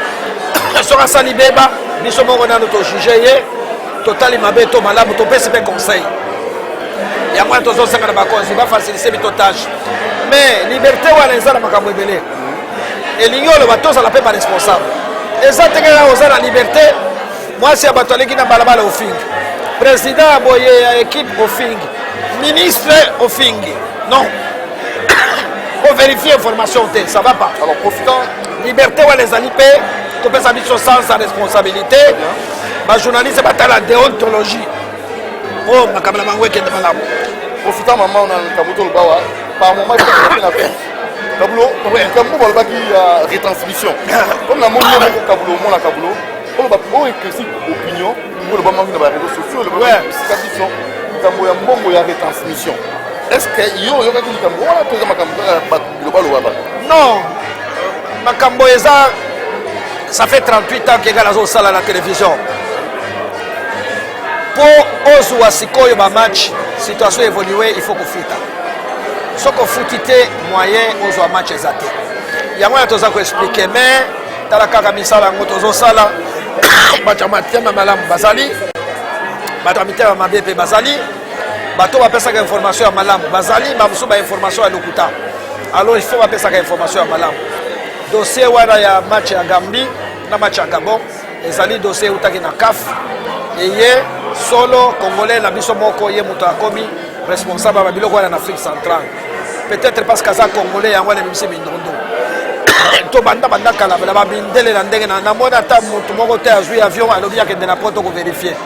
soki asali beba biso moko nano tojuge ye totali mabe to malamu topesi mpe conseil yango wana tozosenga na bakonzi bafacilise bitotage mais liberté wana eza na makambo ebele elingi oloba tozala mpe baresponsable eza teke kaka oza na liberté mwasi ya bato aleki na balabala ofingi président boye ya équipe ofingi ministre ofingi non po vérifier information te ça va pas Alors, profitant, liberté wana ezali mpe kopesa biso sens ya responsabilité bajournaliste batala déontologie po makambo na bango ekende malamu profitant maman, on a le Kabuto le Bawa. Par moment, il faut la paix. Kabulo, comme vous voulez retransmission. Comme la monnaie de Kabulo, mon la Kabulo, on va pas écrire opinion, on va pas mettre dans les réseaux sociaux, le ouais, c'est Kabulo, il y a retransmission. Est-ce que yo yo qui Kabulo, on a posé ma Kabulo, non, Makambo Eza, ça fait 38 ans qu'il y a la salle à la télévision. Pour Ozoua Sikoyo ma match, situation évoluée, il faut qu'on foute. Ce qu'on fout, moyen Ozoua match exact. Il y a moyen de vous expliquer, mais dans la Kakamisala, Motozo Sala, Batamatia Malam Bazali, Batamatia Mabé Bazali, Bato va passer information à Malam Bazali, Mamsouba information à Lokuta. alors il faut appeler ça information à malam. Dossier wana ya match à Gambie, na match à Gabon, ezali dossier utaki na CAF et yé solo congolais na biso moko yé muto akomi responsable ba biloko en Afrique centrale. Peut-être parce que ça congolais yango na bimisi bindondo. To banda kala ba bindele na ndenge na mona ta muto moko te azui avion alobi ya kende na poto ko vérifier.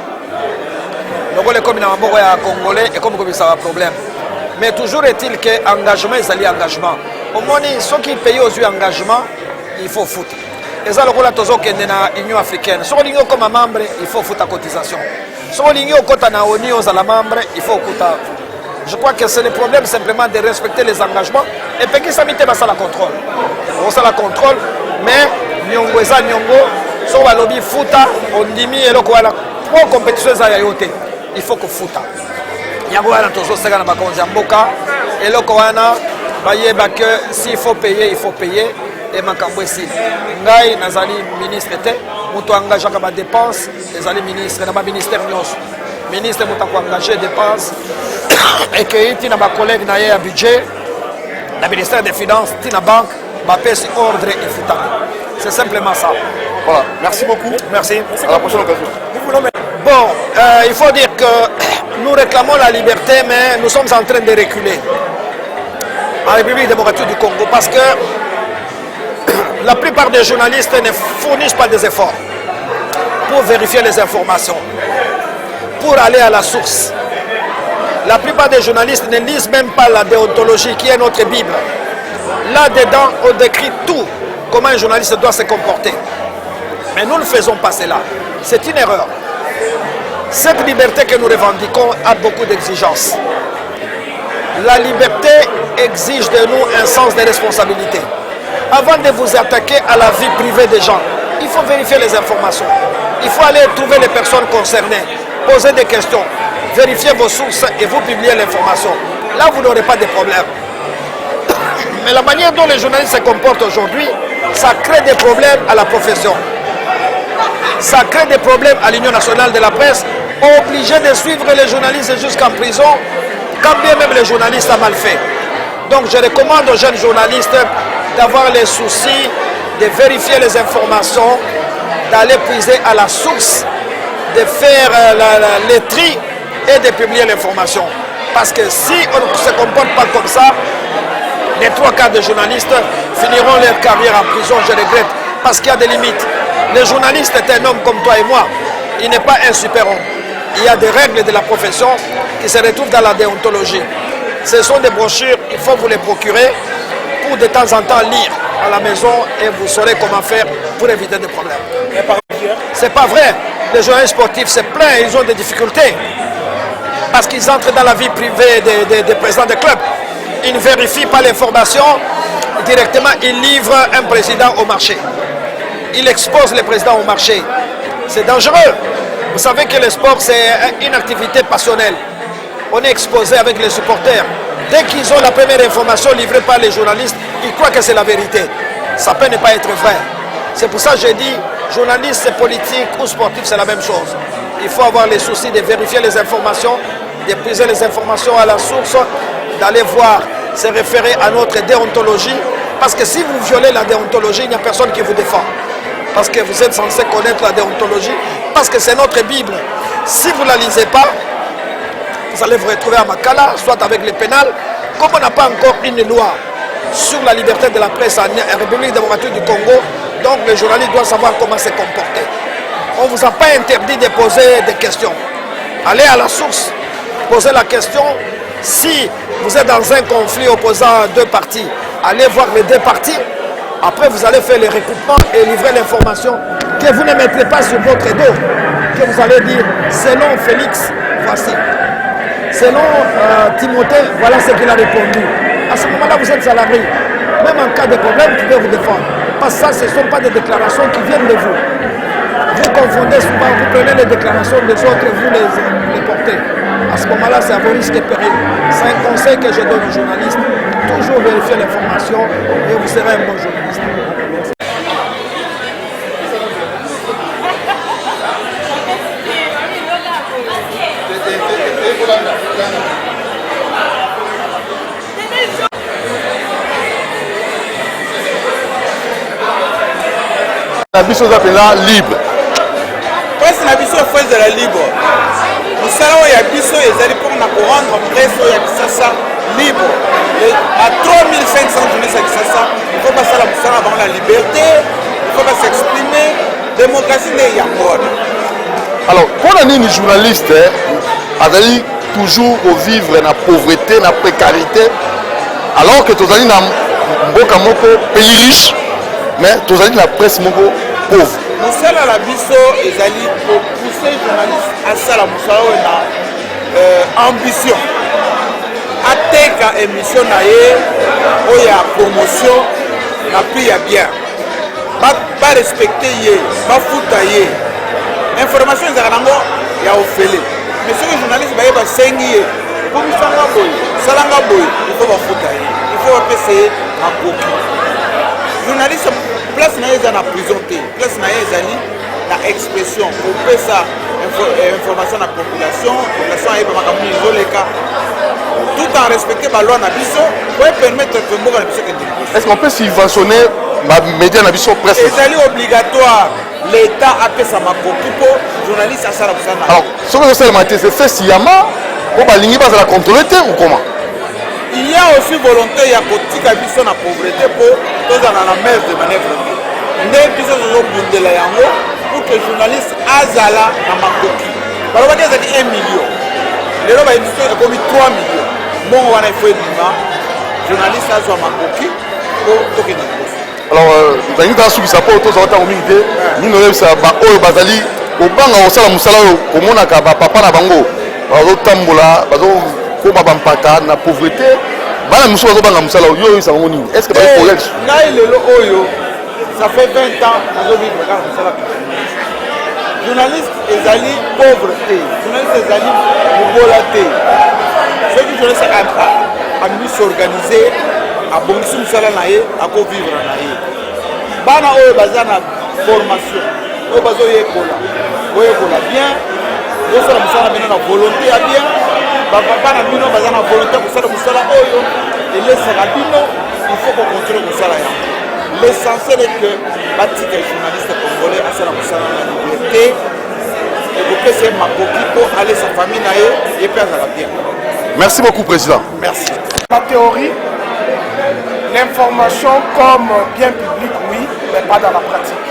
Donc les comme na maboko ya congolais et comme ça va problème. Mais toujours est-il que engagement ezali engagement. Au moins ceux qui payent aux yeux engagement, il faut foutre. Et ça le rôle tozo kende na Union africaine. Sur l'union comme membre, il faut foutre à cotisation. Sur l'union kota na ONU aux la membre, il faut foutre. Je crois que c'est le problème simplement de respecter les engagements et puis que ça mette ça la contrôle. On ça la contrôle, mais nyongo eza nyongo, so ba lobby fouta, on dimi et le quoi la pro compétition za yote. Il faut que fouta. Yango wana tozo seka na bakonzi mboka et le quoi na bayeba que s'il faut payer, il faut payer. Et makambo ici ngai nazali ministre te muto engagé ka ba dépenses ezali ministre na ba ministère nyos ministre muto ko engager dépenses et que iti na ba collègue na ya budget na ministère des finances tina banque ba pèse ordre et futa. C'est simplement ça. Voilà, merci beaucoup. Merci. À la prochaine occasion. Bon, il faut dire que nous réclamons la liberté, mais nous sommes en train de reculer en République démocratique du Congo parce que la plupart des journalistes ne fournissent pas des efforts pour vérifier les informations, pour aller à la source. La plupart des journalistes ne lisent même pas la déontologie qui est notre Bible. Là-dedans, on décrit tout, comment un journaliste doit se comporter. Mais nous ne faisons pas cela. C'est une erreur. Cette liberté que nous revendiquons a beaucoup d'exigences. La liberté exige de nous un sens de responsabilité. Avant de vous attaquer à la vie privée des gens, il faut vérifier les informations. Il faut aller trouver les personnes concernées, poser des questions, vérifier vos sources et vous publier l'information. Là, vous n'aurez pas de problème. Mais la manière dont les journalistes se comportent aujourd'hui, ça crée des problèmes à la profession. Ça crée des problèmes à l'Union nationale de la presse, obligé de suivre les journalistes jusqu'en prison, quand bien même les journalistes ont mal fait. Donc je recommande aux jeunes journalistes d'avoir les soucis, de vérifier les informations, d'aller puiser à la source, de faire les tri et de publier l'information. Parce que si on ne se comporte pas comme ça, les 3 quarts des journalistes finiront leur carrière en prison, je regrette, parce qu'il y a des limites. Le journaliste est un homme comme toi et moi, il n'est pas un super-homme. Il y a des règles de la profession qui se retrouvent dans la déontologie. Ce sont des brochures, il faut vous les procurer pour de temps en temps lire à la maison et vous saurez comment faire pour éviter des problèmes. C'est pas vrai. Les journalistes sportifs se plaignent, ils ont des difficultés parce qu'ils entrent dans la vie privée des présidents des clubs. Ils ne vérifient pas l'information directement, ils livrent un président au marché. Ils exposent le président au marché. C'est dangereux. Vous savez que le sport, c'est une activité passionnelle. On est exposé avec les supporters. Dès qu'ils ont la première information livrée par les journalistes, ils croient que c'est la vérité. Ça peut ne pas être vrai. C'est pour ça que j'ai dit, journaliste, politique ou sportif, c'est la même chose. Il faut avoir les soucis de vérifier les informations, de puiser les informations à la source, d'aller voir, se référer à notre déontologie. Parce que si vous violez la déontologie, il n'y a personne qui vous défend. Parce que vous êtes censé connaître la déontologie, parce que c'est notre Bible. Si vous ne la lisez pas, vous allez vous retrouver à Makala, soit avec le pénal. Comme on n'a pas encore une loi sur la liberté de la presse en République démocratique du Congo, donc les journalistes doivent savoir comment se comporter. On ne vous a pas interdit de poser des questions. Allez à la source, posez la question. Si vous êtes dans un conflit opposant 2 parties, allez voir les 2 parties. Après, vous allez faire les recoupements et livrer l'information que vous ne mettrez pas sur votre dos. Que vous allez dire, selon Félix, voici. Selon Timothée, voilà ce qu'il a répondu. À ce moment-là, vous êtes à l'abri. Même en cas de problème, vous pouvez vous défendre. Parce que ça, ce ne sont pas des déclarations qui viennent de vous. Vous confondez souvent, vous prenez les déclarations des autres et vous les portez. À ce moment-là, c'est à vos risques et périls. C'est un conseil que je donne aux journalistes. Toujours vérifier l'information et vous serez un bon journaliste. La biso là libre. Presse na biso fois de la libre. Nous savons il y a biso et ils allaient pour nous rendre presse il y a ça libre. À 3500 journées ça. Il faut pas ça avant la liberté, il faut pas s'exprimer. Démocratie n'est pas mort. Alors, quand on est un journaliste, Azali toujours vivre dans la pauvreté, dans la précarité, alors que Tozali dans un pays riche, mais Tozali dans la presse pauvre. Nous sommes à la biso, ils allaient pour pousser les journalistes à ça, la ambition. À tes émissions, il y a promotion, la prix est bien. Pas respecter, pas foutre. Information, il y a offert. Mais si les journalistes sont 5 ans, pour nous faire il faut foutre. Il faut essayer à beaucoup. Les journalistes, place dans la prison, place dans l'expression. Pour faire ça, information à la population est tout en respectant la loi Nabiso, pour permettre que le monde. Est-ce qu'on peut subventionner les médias Nabiso presse? C'est obligatoire. L'État a fait sa mapoki pour journaliste à Sarabsana. Alors, ce que je sais, c'est fait sciemment pour que l'Ingé passe à la contrôler ou comment? Il y a aussi volonté, il y a politique à la pauvreté pour tous dans la messe de manœuvre. Mais puis ça, c'est pour que les journalistes azala à mapoki. Alors, on va dire 1 million. Les gens ont commis 3 millions. Bon, on a fait des journalistes à mapoki pour toquer des choses. Alors, vous avez dit que ça peut être un minute, nous avons ça, Bazali, au banc, au salon, au monaka, papa na bango, au tambola, au bampata, na pauvreté, bana muso au banc, musala, yo, ça va venir. Est-ce que vous avez un collège? Ça fait 20 ans que je vis dans le musala. Journalistes, ils allaient pauvreté, journalistes, ils allaient pauvreté. Ceux qui journalistes à mieux s'organiser. À bon musala naé à ko vivre naé bana oyo bazana formation oyo bazo yekola bien osala musala bino na volonté ya bien bana bino bazana volonté kusala musala oyo elesaka bino il faut qu'on continue musala ya l'essentiel est que batika journaliste congolais asala musala na liberté et que c'est ma copie pour aller sa famille naé et puis azala bien. Merci beaucoup président. Merci. La théorie, l'information comme bien public, oui, mais pas dans la pratique.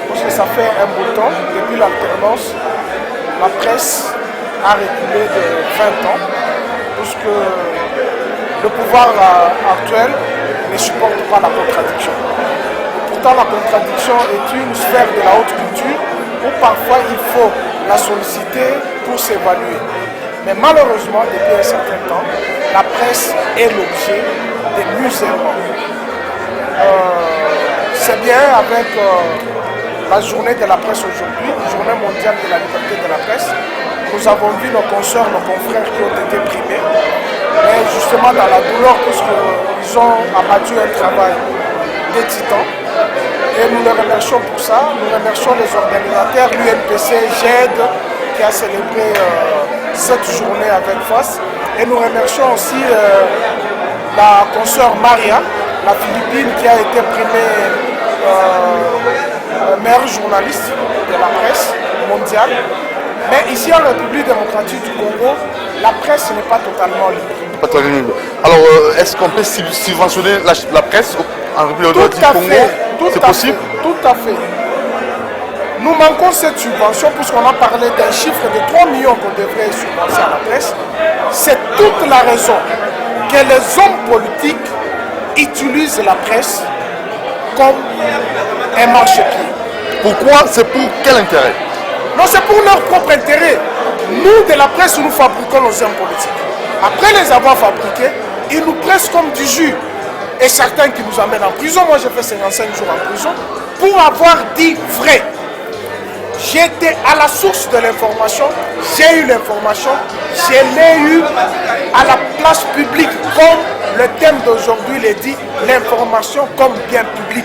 Parce que ça fait un bout de temps, depuis l'alternance, la presse a reculé de 20 ans, parce que le pouvoir actuel ne supporte pas la contradiction. Pourtant, la contradiction est une sphère de la haute culture où parfois il faut la solliciter pour s'évaluer. Mais malheureusement, depuis un certain temps, la presse est l'objet des musulmans. C'est bien avec la journée de la presse aujourd'hui, journée mondiale de la liberté de la presse, nous avons vu nos consoeurs, nos confrères qui ont été primés, mais justement dans la douleur, puisqu'ils ont abattu un travail des titans. Et nous les remercions pour ça. Nous remercions les organisateurs, l'UNPC, GED, qui a célébré cette journée avec force. Et nous remercions aussi la consoeur Maria, la Philippine, qui a été primée meilleure journaliste de la presse mondiale. Mais ici en République démocratique du Congo, la presse n'est pas totalement libre. Alors, est-ce qu'on peut subventionner la presse en République démocratique du Congo? C'est possible? Tout à fait. Nous manquons cette subvention puisqu'on a parlé d'un chiffre de 3 millions qu'on devrait subventionner à la presse. C'est toute la raison que les hommes politiques utilisent la presse comme un marchepied. Pourquoi? C'est pour quel intérêt? Non, c'est pour leur propre intérêt. Nous, de la presse, nous fabriquons nos hommes politiques. Après les avoir fabriqués, ils nous pressent comme du jus. Et certains qui nous amènent en prison, moi j'ai fait 55 jours en prison, pour avoir dit vrai. J'étais à la source de l'information, j'ai eu l'information, je l'ai eu à la place publique, comme le thème d'aujourd'hui le dit, l'information comme bien public.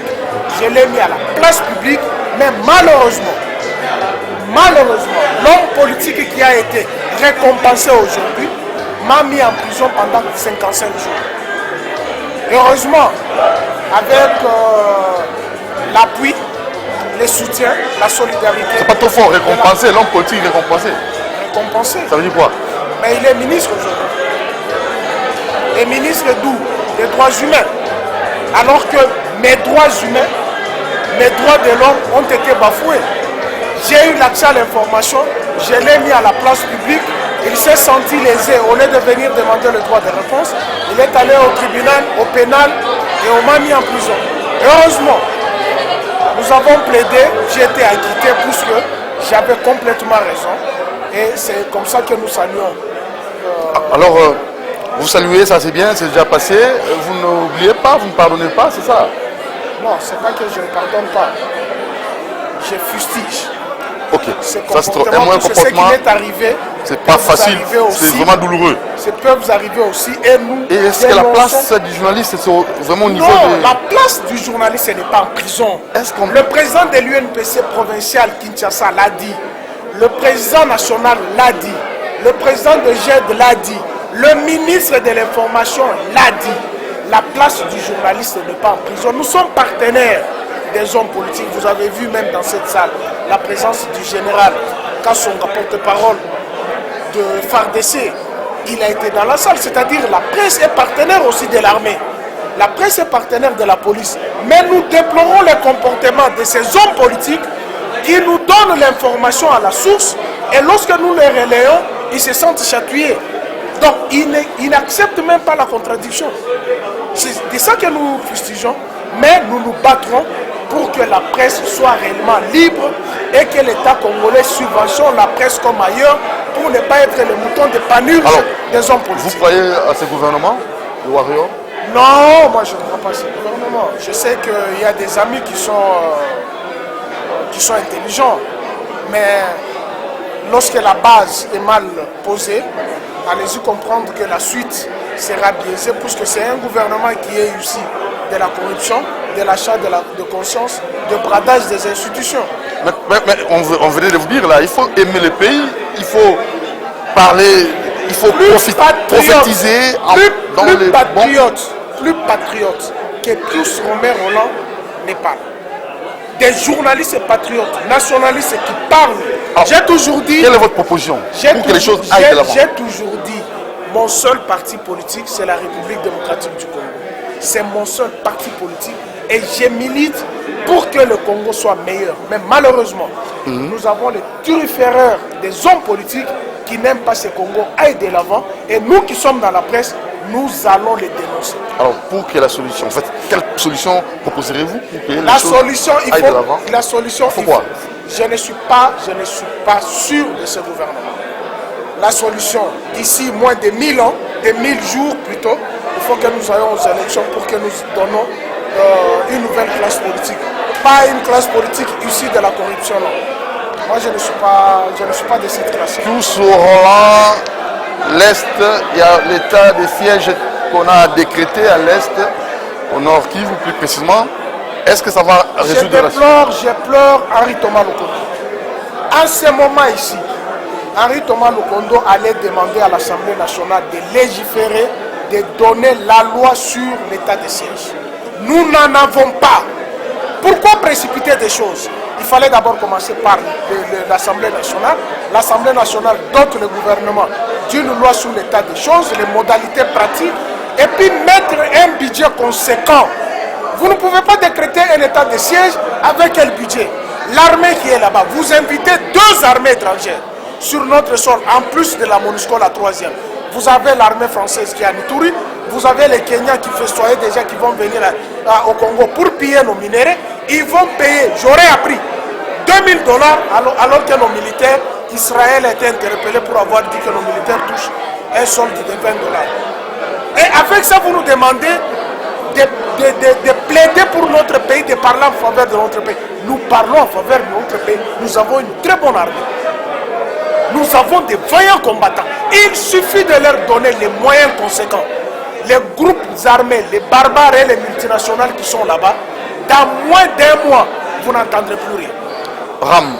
Je l'ai mis à la place publique, mais malheureusement, l'homme politique qui a été récompensé aujourd'hui m'a mis en prison pendant 55 jours. Heureusement, avec l'appui, le soutien, la solidarité. C'est pas trop fort, récompenser, l'homme politique récompensé. Récompensé. Ça veut dire quoi? Mais il est ministre aujourd'hui. Et ministre d'où? Des droits humains. Alors que mes droits humains, mes droits de l'homme ont été bafoués. J'ai eu l'accès à l'information, je l'ai mis à la place publique, il s'est senti lésé. Au lieu de venir demander le droit de réponse, il est allé au tribunal, au pénal et on m'a mis en prison. Heureusement, nous avons plaidé, j'ai été acquitté puisque j'avais complètement raison. Et c'est comme ça que nous saluons. Alors, vous saluez, ça c'est bien, c'est déjà passé. Vous n'oubliez pas, vous ne pardonnez pas, c'est ça? Non, c'est pas que je ne pardonne pas. Je fustige. Ok, ce ça c'est comportement, un ce qui m'est arrivé. C'est pas facile, c'est vraiment douloureux. Ça peut vous arriver aussi. Et nous. Et est-ce que la place du journaliste est vraiment au niveau de... la place du journaliste, ce n'est pas en prison. Le président de l'UNPC provincial Kinshasa l'a dit. Le président national l'a dit. Le président de GED l'a dit. Le ministre de l'information l'a dit. La place du journaliste n'est pas en prison. Nous sommes partenaires des hommes politiques. Vous avez vu même dans cette salle la présence du général Kassonga, porte-parole de FARDC. Il a été dans la salle, c'est-à-dire la presse est partenaire aussi de l'armée. La presse est partenaire de la police. Mais nous déplorons les comportements de ces hommes politiques qui nous donnent l'information à la source et lorsque nous les relayons, ils se sentent chatouillés. Donc, ils n'acceptent même pas la contradiction. C'est ça que nous fustigeons, mais nous nous battrons pour que la presse soit réellement libre et que l'État congolais subventionne la presse comme ailleurs pour ne pas être le mouton de panurge des hommes politiques. Vous croyez à ce gouvernement, le Warrior? Non, moi je ne crois pas à ce gouvernement. Je sais qu'il y a des amis qui sont intelligents, mais lorsque la base est mal posée, allez-y comprendre que la suite sera biaisée, puisque c'est un gouvernement qui est issu de la corruption, de l'achat de conscience, de bradage des institutions. Mais on venait de vous dire là, il faut aimer le pays, il faut parler, il faut prophétiser dans les plus patriotes que tous Romain Roland n'est pas. Des journalistes patriotes, nationalistes qui parlent. J'ai toujours dit... Quelle est votre proposition pour que les choses aillent de l'avant? J'ai toujours dit, mon seul parti politique, c'est la République démocratique du Congo. C'est mon seul parti politique et je milite pour que le Congo soit meilleur. Mais malheureusement, nous avons les turiféreurs des hommes politiques qui n'aiment pas ce Congo aille de l'avant et nous qui sommes dans la presse, nous allons les dénoncer. Alors, pour que la solution, en fait, quelle solution proposerez-vous pour que la solution, il faut, de l'avant? La solution, il faut quoi? Je ne suis pas sûr de ce gouvernement. La solution, d'ici moins de 1000 ans, de 1000 jours plutôt, il faut que nous ayons aux élections pour que nous donnons une nouvelle classe politique. Pas une classe politique issue de la corruption. Non. Moi, je ne suis pas de cette classe. Tout sur Roland, l'Est, il y a l'état de siège qu'on a décrété à l'Est, au Nord Kivu plus précisément. Est-ce que ça va résoudre la situation? Je pleure Henri Thomas Lukondo. En ce moment ici, Henri Thomas Lukondo allait demander à l'Assemblée nationale de légiférer, de donner la loi sur l'état de siège. Nous n'en avons pas. Pourquoi précipiter des choses? Il fallait d'abord commencer par l'Assemblée nationale. L'Assemblée nationale dote le gouvernement d'une loi sur l'état des choses, les modalités pratiques, et puis mettre un budget conséquent. Vous ne pouvez pas décréter un état de siège avec quel budget? L'armée qui est là-bas, vous invitez 2 armées étrangères sur notre sol, en plus de la MONUSCO, la 3e. Vous avez l'armée française qui est à Nituri, vous avez les Kenyans qui festoyaient déjà, qui vont venir au Congo pour piller nos minéraux. Ils vont payer, j'aurais appris, $2000 alors que nos militaires, Israël a été interpellé pour avoir dit que nos militaires touchent un solde de $20. Et avec ça, vous nous demandez de plaider pour notre pays, de parler en faveur de notre pays. Nous parlons en faveur de notre pays. Nous avons une très bonne armée. Nous avons des vaillants combattants. Il suffit de leur donner les moyens conséquents. Les groupes armés, les barbares et les multinationales qui sont là-bas, dans moins d'1 mois, vous n'entendrez plus rien. Ram,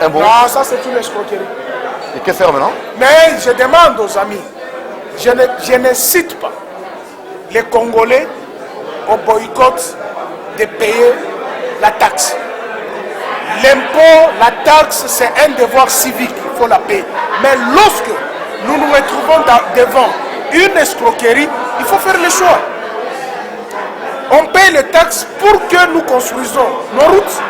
un bon. Non, ça c'est une escroquerie. Et que faire maintenant? Mais je demande aux amis, je ne cite pas les Congolais au boycott de payer la taxe. l'impôt, la taxe, c'est un devoir civique, il faut la payer. Mais lorsque nous nous retrouvons devant une escroquerie, il faut faire le choix. On paye les taxes pour que nous construisons nos routes,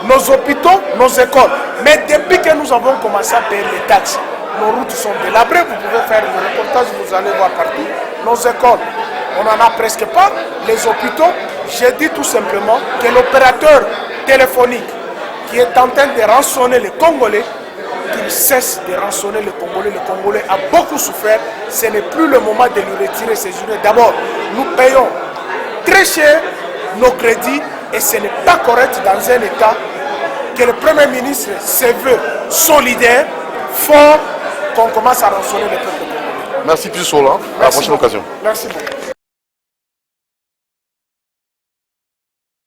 nos hôpitaux, nos écoles. Mais depuis que nous avons commencé à payer les taxes, nos routes sont délabrées, vous pouvez faire le reportage, vous allez voir partout. Nos écoles, on n'en a presque pas. Les hôpitaux, j'ai dit tout simplement que l'opérateur téléphonique qui est en train de rançonner les Congolais, qu'il cesse de rançonner les Congolais. Le Congolais a beaucoup souffert. Ce n'est plus le moment de lui retirer ses journées. D'abord, nous payons très cher nos crédits et ce n'est pas correct dans un État que le Premier ministre se veut solidaire, fort, qu'on commence à rançonner les peuples congolais. Merci plus sur là. À la prochaine occasion. Merci beaucoup.